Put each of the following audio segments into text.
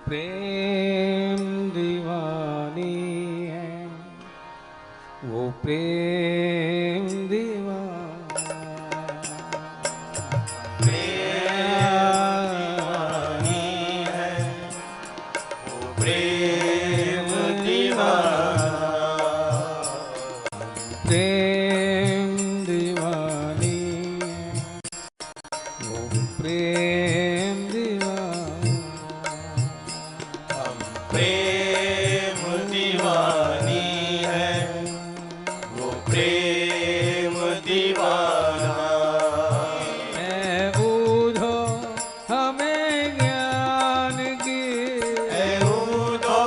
प्रेम दीवानी है, वो प्रेम दीवाना। प्रेम दीवानी है, वो प्रेम दीवाना। प्रेम दीवानी है, वो प्रेम दीवाना। हम प्रेम दीवानी है, वो प्रेम दीवाना। ऐ ऊधो हमें ज्ञान की, ऐ ऊधो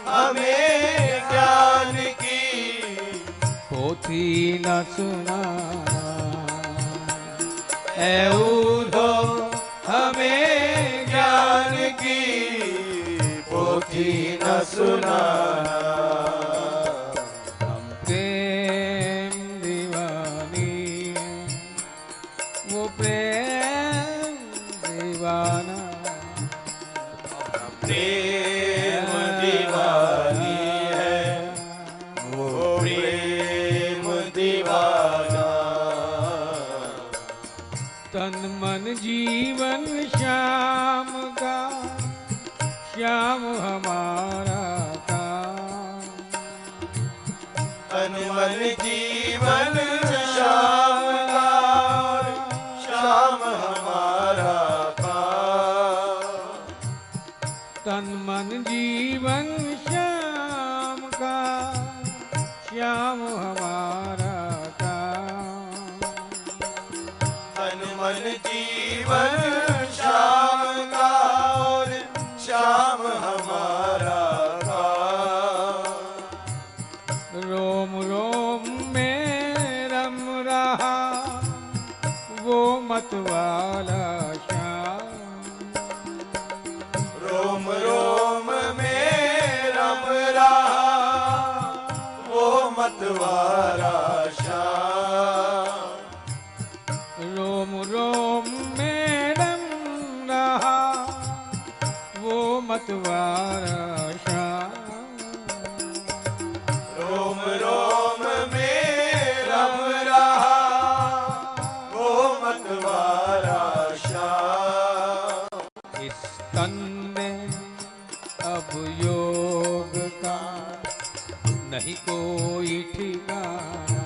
हमें ज्ञान की, पोथी न सुना। ऐ ऊधो हमें ज्ञान की, पोथी न सुनाना। हम प्रेम दीवानी वो प्रेम दीवाना। प्रेम दीवानी है, वो प्रेम दीवाना। तन मन जीवन श्याम का, श्याम हमारा काम। तन मन जीवन श्याम का, श्याम हमारा काम। तन मन जीवन श्याम का, श्याम हमारा काम। तन मन जीवन श्याम का, और श्याम हमारा काम। रोम रोम में रम रहा वो मतवाला श्याम। रोम रोम में रम रहा वो मतवाला श्याम। रोम रोम में रम रहा वो मतवाला श्याम। रोम रोम में रम रहा वो मतवाला श्याम। इस तन में अब योग का नहीं कोई ठिकाना।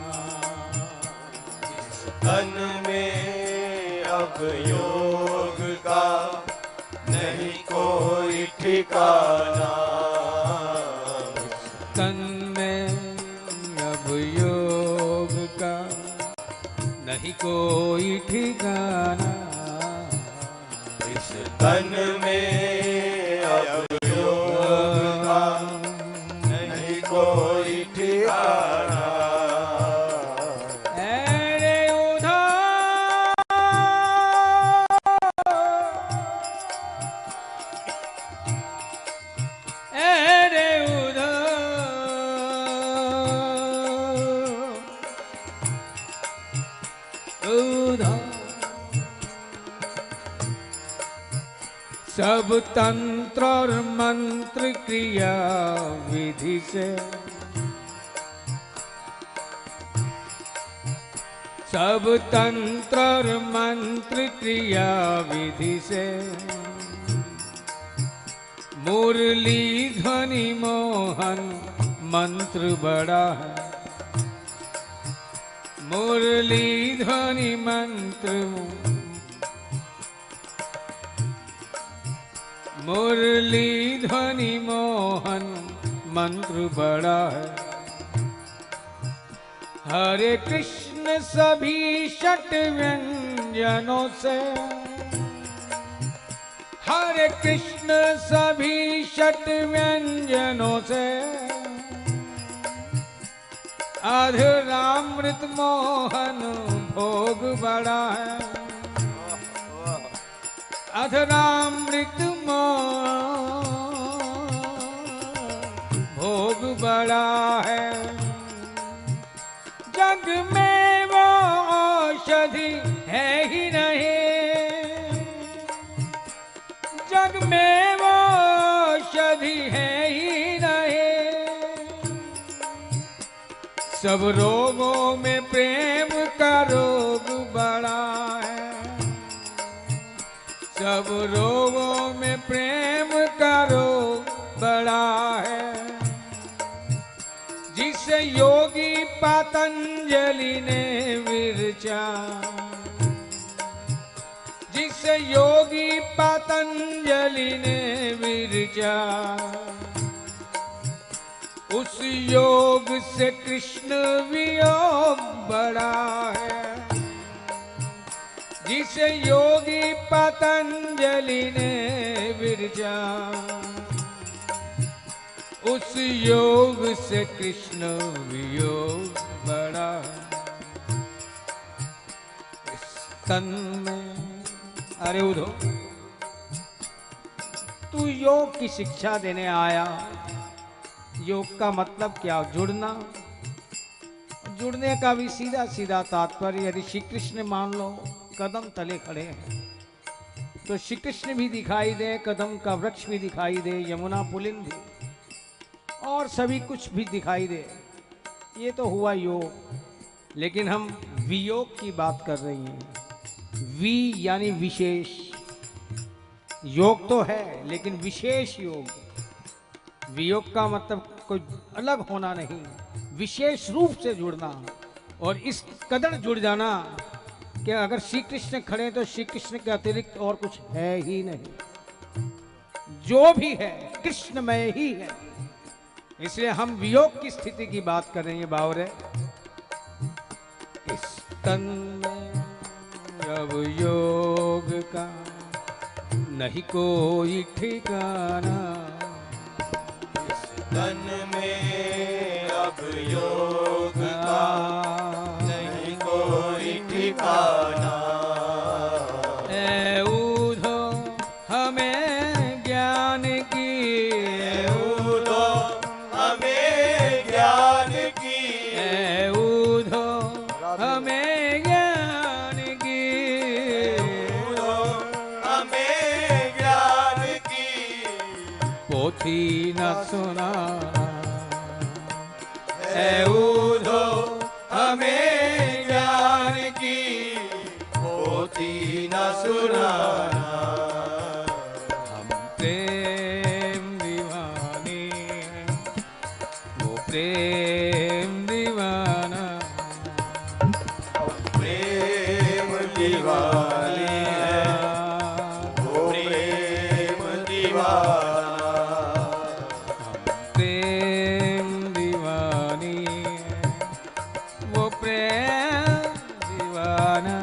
तन में अब योग का नहीं कोई ठिकाना। तन में अब योग का नहीं कोई ठिकाना। इस तन में अब योग का नहीं कोई ठिकाना। ऐरे उधा ऐरे उधा उधा सब तंत्र और मंत्र क्रिया विधि से, सब तंत्र और मंत्र क्रिया विधि से मुरली ध्वनि मोहन मंत्र बड़ा है। मुरली ध्वनि मंत्र, मुरली ध्वनि मोहन मंत्र बड़ा है। हरे कृष्ण सभी षट व्यंजनों से, हरे कृष्ण सभी षट व्यंजनों से अधरामृत मोहन भोग बड़ा है। अधरामृत भोग बड़ा है। जग में वो औषधि है ही नहीं, जग में वो सब रोगों में प्रेम का रोग बड़ा है, सब रोगों में प्रेम का रोग बड़ा है। जिसे योगी पतंजलि ने विरचा, जिसे योगी पतंजलि ने विरचा, उस योग से कृष्ण वियोग बड़ा है। जिसे योगी पतंजलि ने विरचा, उस योग से कृष्ण वियोग बड़ा है। इस तन में, अरे उधो, तू योग की शिक्षा देने आया। योग का मतलब क्या? जुड़ना। जुड़ने का भी सीधा सीधा तात्पर्य, यदि श्री कृष्ण मान लो कदम तले खड़े हैं तो श्री कृष्ण भी दिखाई दे, कदम का वृक्ष भी दिखाई दे, यमुना पुलिन भी, और सभी कुछ भी दिखाई दे। ये तो हुआ योग। लेकिन हम वियोग की बात कर रही हैं। वि यानी विशेष। योग तो है लेकिन विशेष योग। वियोग का मतलब कोई अलग होना नहीं, विशेष रूप से जुड़ना। और इस कदर जुड़ जाना कि अगर श्री कृष्ण खड़े तो श्री कृष्ण के अतिरिक्त और कुछ है ही नहीं, जो भी है कृष्णमय ही है। इसलिए हम वियोग की स्थिति की बात कर रहे हैं बावरे। इस तन में अब योग का नहीं कोई ठिकाना, तन में अब योग का नहीं कोई ठिकाना। ऐ ऊधो हमें ज्ञान की, ऊधो हमें ज्ञान की, ऐ ऊधो हमें ज्ञान की, ऊधो हमें ज्ञान की, पोथी न सुना। ऐ ऊधो हमें ज्ञान की, पोथी न सुनाना। हम प्रेम दीवाने, वो प्रेम दीवाना, प्रेम दीवानी है, वो प्रेम दीवाना। प्रेम दीवानी है, वो प्रेम दीवाना।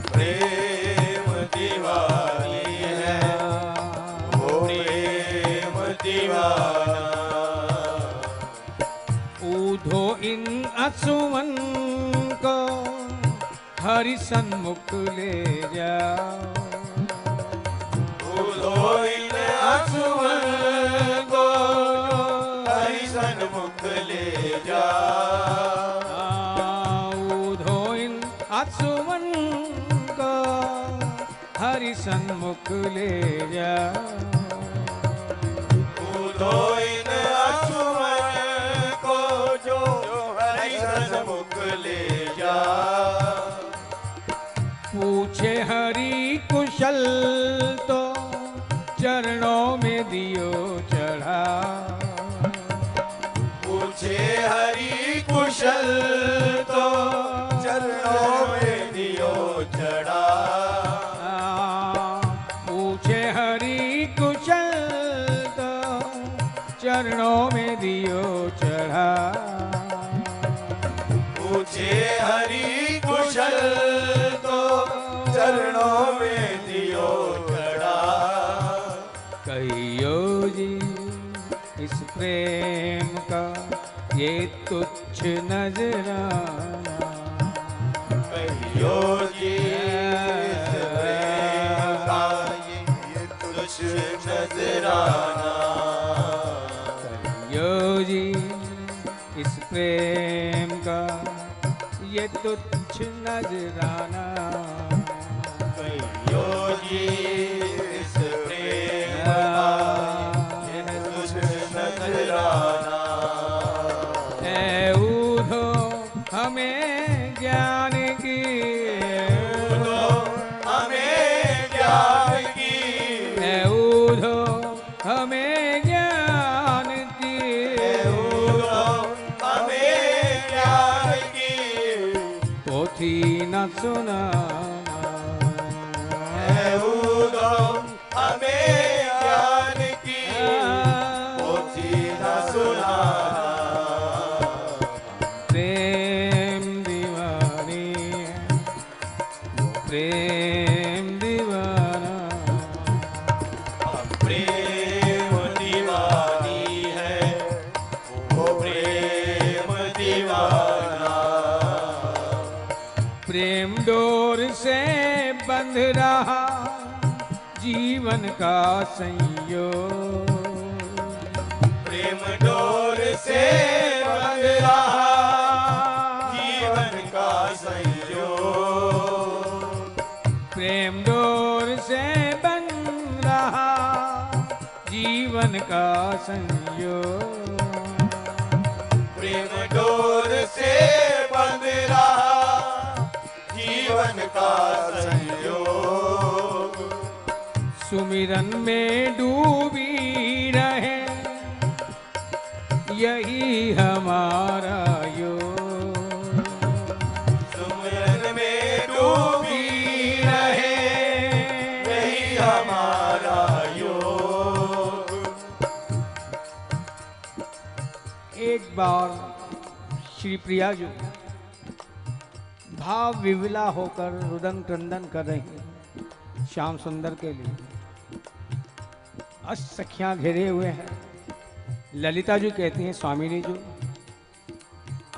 प्रेम दीवानी है, वो प्रेम दीवाना। ऊधो इन असुवन को हरि सन्मुख ले जाओ, ऊधो इन असुवन को हरि सन्मुख ले जा। ऊधो इन असुवन को हरि सन्मुख ले जाओ। ऊधो इन असुवन को जो हरि सन्मुख ले जा। पूछे हरि कुशल तो चरणों में दियो चढ़ा, पूछे हरि कुशल तो चरणों में दियो चढ़ा। पूछे हरि कुशल तो चरणों में दियो चढ़ा। पूछे हरि कुशल तो चरणों में दियो चढ़ा। कहियो जी इस प्रेम का ये तुच्छ नजराना, कहियो जी इस प्रेम का ये तुच्छ नजराना। कहियो जी इस प्रेम का ये तुच्छ नजराना। कहियो जी इस प्रेम का ये तुच्छ नजराना। ऐ प्रेम दीवानी है, वो प्रेम दीवाना। प्रेम डोर से बंध रहा जीवन का संयोग, प्रेम डोर से बंध रहा जीवन का संयोग। प्रेम डोर से बंध रहा जीवन का संयोग। प्रेम डोर से बंध रहा जीवन का संयोग। सुमिरन में डूबी रहे यही हमारा योग। सुमिरन में डूबी रहे यही हमारा योग। एक बार श्री प्रिया जी भाव विविला होकर रुदन क्रंदन कर रही हैं श्याम सुंदर के लिए। अष्ट सखियां घेरे हुए हैं। ललिता जी कहती हैं, स्वामिनी जी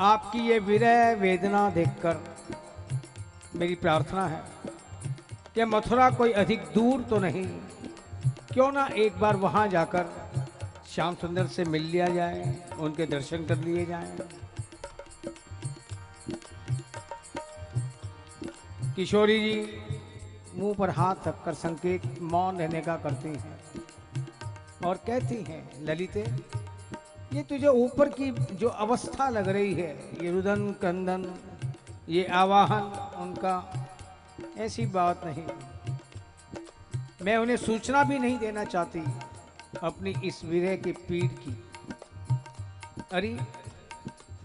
आपकी ये विरह वेदना देखकर मेरी प्रार्थना है कि मथुरा कोई अधिक दूर तो नहीं, क्यों ना एक बार वहां जाकर श्याम सुंदर से मिल लिया जाए, उनके दर्शन कर लिए जाएं। किशोरी जी मुंह पर हाथ रखकर संकेत मौन रहने का करती हैं और कहती हैं, ललिते ये तुझे ऊपर की जो अवस्था लग रही है, ये रुदन क्रंदन, ये आवाहन उनका, ऐसी बात नहीं। मैं उन्हें सूचना भी नहीं देना चाहती अपनी इस विरह की पीड़ की। अरे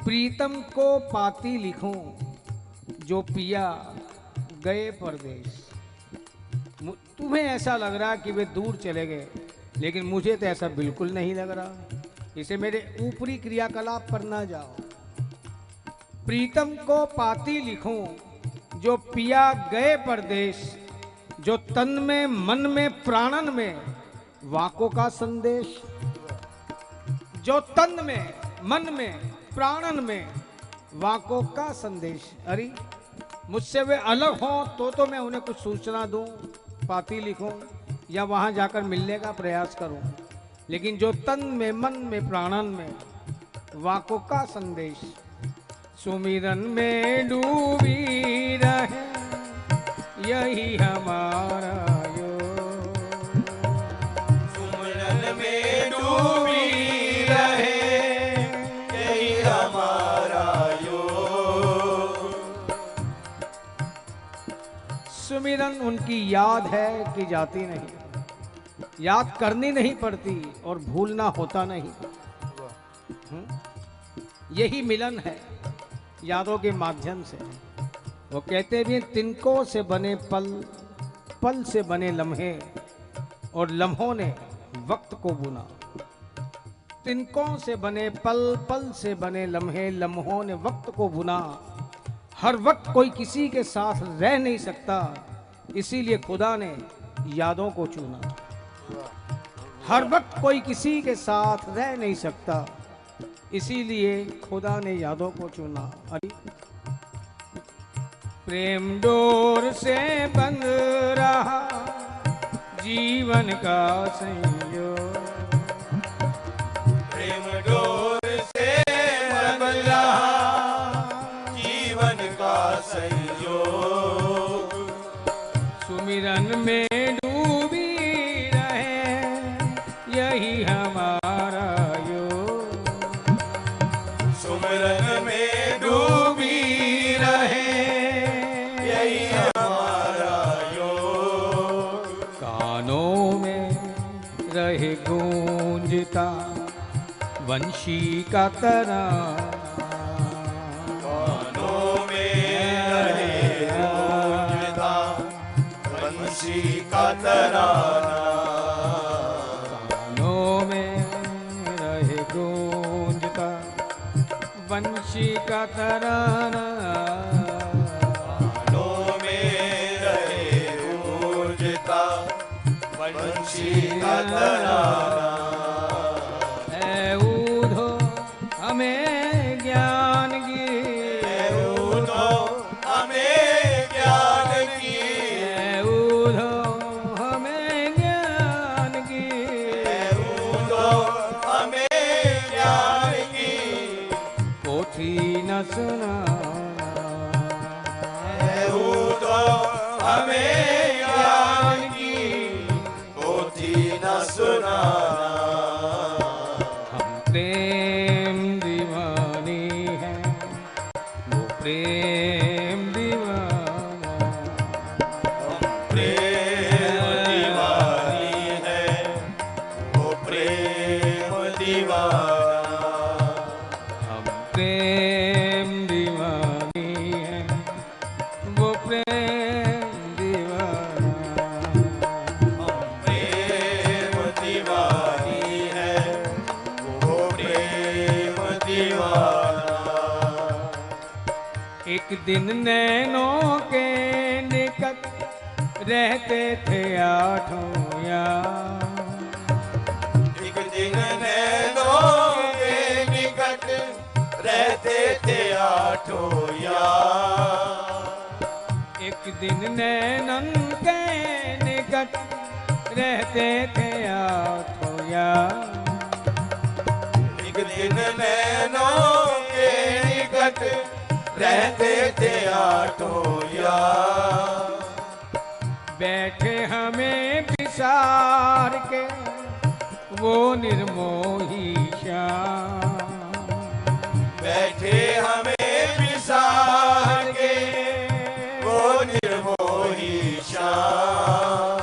प्रीतम को पाती लिखूं जो पिया गए परदेश। तुम्हें ऐसा लग रहा कि वे दूर चले गए, लेकिन मुझे तो ऐसा बिल्कुल नहीं लग रहा। इसे मेरे ऊपरी क्रियाकलाप पर ना जाओ। प्रीतम को पाती लिखूं जो पिया गए परदेश, जो तन में मन में प्राणन में वाकों का संदेश। जो तन में मन में प्राणन में वाकों का संदेश। अरे मुझसे वे अलग हों तो मैं उन्हें कुछ सूचना दूं, पाती लिखूं या वहां जाकर मिलने का प्रयास करूं, लेकिन जो तन में मन में प्राणन में वाकों का संदेश। सुमिरन में डूबी रहे यही हमारा योग। सुमिरन में डूबी रहे यही हमारा योग। सुमिरन उनकी याद है कि जाती नहीं, याद करनी नहीं पड़ती और भूलना होता नहीं। यही मिलन है यादों के माध्यम से। वो कहते भी तिनकों से बने पल, पल से बने लम्हे, और लम्हों ने वक्त को बुना। तिनकों से बने पल, पल से बने लम्हे, लम्हों ने वक्त को बुना। हर वक्त कोई किसी के साथ रह नहीं सकता, इसीलिए खुदा ने यादों को चुना। हर वक्त कोई किसी के साथ रह नहीं सकता, इसीलिए खुदा ने यादों को चुना। अरे प्रेम डोर से बंध रहा जीवन का संयोग। प्रेम डोर से बंध रहा जीवन का संयोग। सुमिरन में डूबी रहे यही हमारा योग। सुमिरन में डूबी रहे यही हमारा योग। कानों में रहे गूंजता वंशी का तराना। कानों में रहे गूंजता वंशी का तराना। कानों में रहे गूंजता वंशी का तराना। कानों में रहे गूंजता वंशी का तराना। ऐ ऊधो हमें ज्ञान की, ऐ ऊधो हमें ज्ञान की, ऐ ऊधो हमें ज्ञान की, ऐ ऊधो हमें ज्ञान की, पोथी न सुना, ऐ ऊधो हमें ज्ञान की, पोथी न सुनाना। हम प्रेम दीवानी है, वो प्रेम दीवाना, प्रेम दीवानी है, वो प्रेम दीवाना। हम प्रेम दीवानी है, वो प्रेम दीवाना, प्रेम दीवानी है, वो प्रेम दीवाना। एक दिन नैनों के निकट रहते थे आठों यार, एक दिन नैनों के निकट रहते थे आठों यार। एक दिन नैनन के निकट रहते थे आठों यार, एक दिन नैनों के निकट रहते थे आठों यार। बैठे हमें विसार के वो निर्मोही श्याम, बैठे हमें विसार के वो निर्मोही श्याम।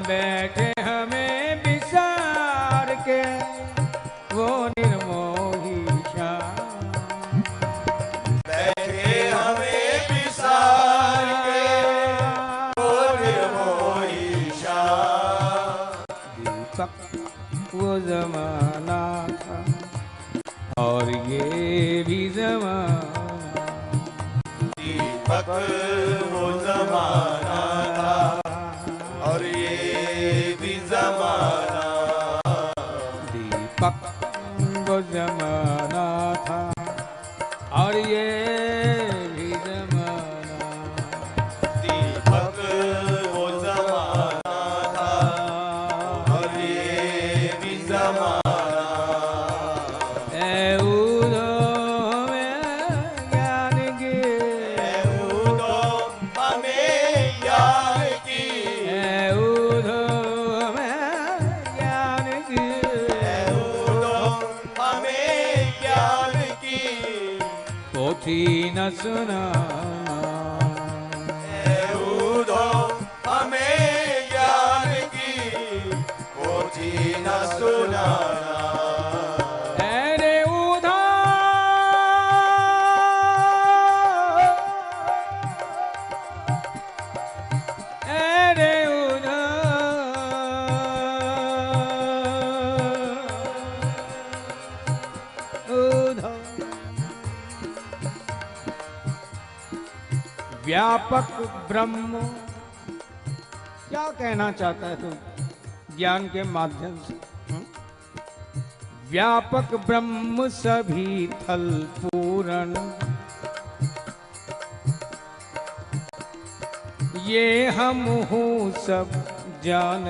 बैठे हमें विसार के वो निर्मोही श्याम, बैठे हमें विसार के वो निर्मोही श्याम। दीपक वो जमाना था और ये भी जमाना, दीपक वो जमाना था और ये भी जमाना। दीपक वो जमाना था और ये भी जमाना, दीपक वो जमाना था और ये भी जमाना। ऐ ऊधो हमें ज्ञान की, ऐ ऊधो हमें ज्ञान की, ऐ ऊधो हमें ज्ञान की, ऐ ऊधो हमें ज्ञान की, पोथी न सुना, ऐ ऊधो हमें ज्ञान की, पोथी न सुनाना। अरे ऊधा अरे ऊधा ऊधा व्यापक ब्रह्म, क्या कहना चाहता है तू ज्ञान के माध्यम से? व्यापक ब्रह्म सभी थल पूरण, ये हम हूँ सब जान